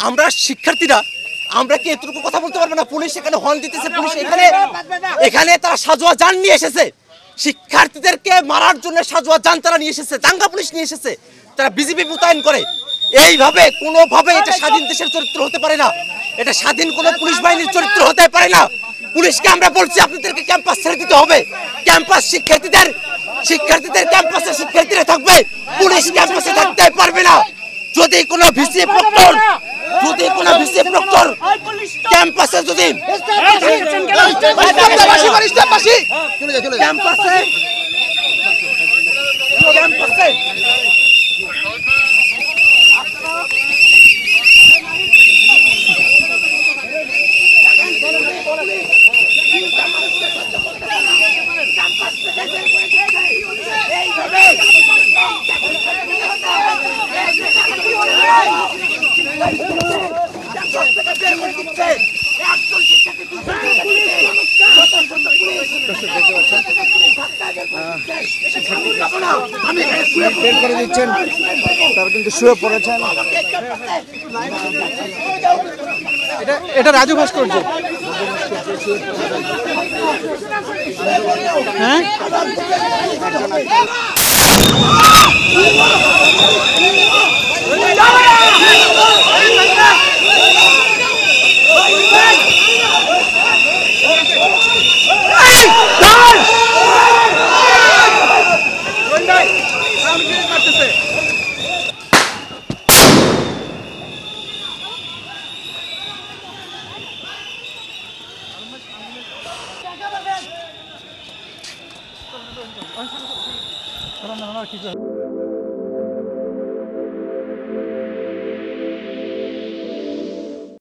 আমরা শিক্ষার্থীরা আমরা কি এতটুকু কথা বলতে পারবো না? পুলিশ এখানে হর্ন দিতেছে, পুলিশ এখানে তারা সাজোয়া যান নিয়ে এসেছে, শিক্ষার্থীদেরকে মারার জন্য সাজোয়া যান তারা নিয়ে এসেছে, দাঙ্গা পুলিশ নিয়ে এসেছে, তারা বিজেপি মোতায়েন করে। এইভাবে কোনোভাবে এটা স্বাধীন দেশের চরিত্র হতে পারে না, এটা স্বাধীন কোনো পুলিশ বাহিনীর চরিত্র হতে পারে না। পুলিশকে আমরা বলছি আপনাদেরকে ক্যাম্পাস ছেড়ে দিতে হবে। ক্যাম্পাস শিক্ষার্থীদের ক্যাম্পাসে শিক্ষার্থীরা থাকবে, পুলিশ ক্যাম্পাসে থাকতে পারবে না। যদি কোনো ভিসি প্রক্টর ক্যাম্পাসে যদি ক্যাম্পাসে বের করে দিচ্ছেন, তারা কিন্তু শুয়ে পড়েছেন। এটা রাজু ভাস্কর্য, হ্যাঁ কিছু